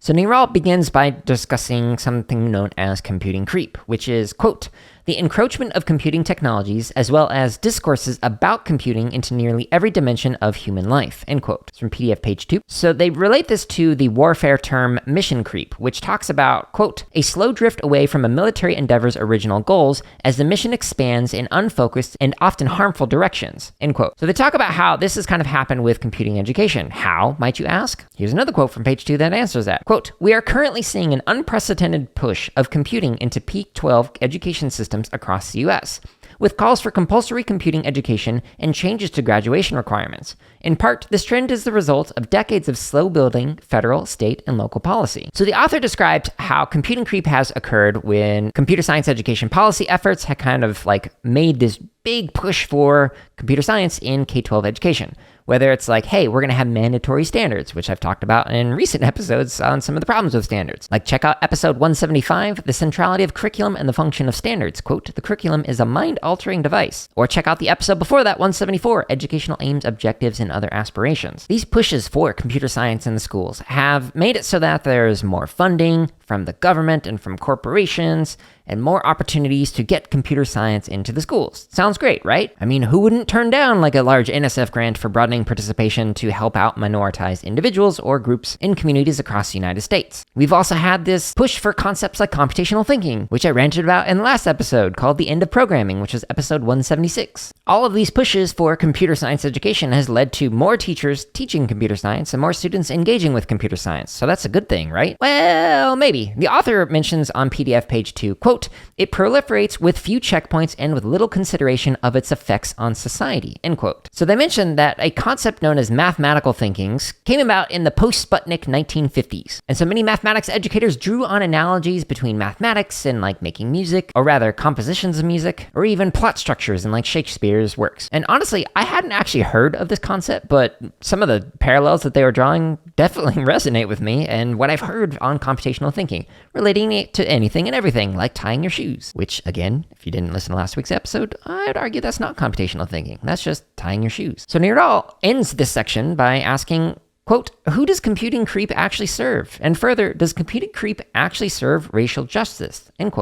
So Neerall begins by discussing something known as computing creep, which is, quote, the encroachment of computing technologies as well as discourses about computing into nearly every dimension of human life, end quote. It's from PDF page 2. So they relate this to the warfare term mission creep, which talks about, quote, a slow drift away from a military endeavor's original goals as the mission expands in unfocused and often harmful directions, end quote. So they talk about how this has kind of happened with computing education. How, might you ask? Here's another quote from page 2 that answers that. Quote, we are currently seeing an unprecedented push of computing into peak 12 education systems across the US, with calls for compulsory computing education and changes to graduation requirements. In part, this trend is the result of decades of slow-building federal, state, and local policy. So the author described how computing creep has occurred when computer science education policy efforts had kind of like made this big push for computer science in K-12 education. Whether it's like, hey, we're going to have mandatory standards, which I've talked about in recent episodes on some of the problems with standards. Like check out episode 175, The Centrality of Curriculum and the Function of Standards. Quote, the curriculum is a mind-altering device. Or check out the episode before that, 174, Educational Aims, Objectives, and Other Aspirations. These pushes for computer science in the schools have made it so that there's more funding from the government and from corporations, and more opportunities to get computer science into the schools. Sounds great, right? I mean, who wouldn't turn down like a large NSF grant for broadening participation to help out minoritized individuals or groups in communities across the United States? We've also had this push for concepts like computational thinking, which I ranted about in the last episode called The End of Programming, which is episode 176. All of these pushes for computer science education has led to more teachers teaching computer science and more students engaging with computer science. So that's a good thing, right? Well, maybe. The author mentions on PDF page 2, quote, it proliferates with few checkpoints and with little consideration of its effects on society, end quote. So they mentioned that a concept known as mathematical thinkings came about in the post-Sputnik 1950s. And so many mathematics educators drew on analogies between mathematics and like making music, or rather compositions of music, or even plot structures in like Shakespeare's works. And honestly, I hadn't actually heard of this concept, but some of the parallels that they were drawing definitely resonate with me and what I've heard on computational thinking, relating it to anything and everything, like tying your shoes, which again, if you didn't listen to last week's episode, I'd argue that's not computational thinking. That's just tying your shoes. So Neerall ends this section by asking, quote, who does computing creep actually serve? And further, does computing creep actually serve racial justice? End quote.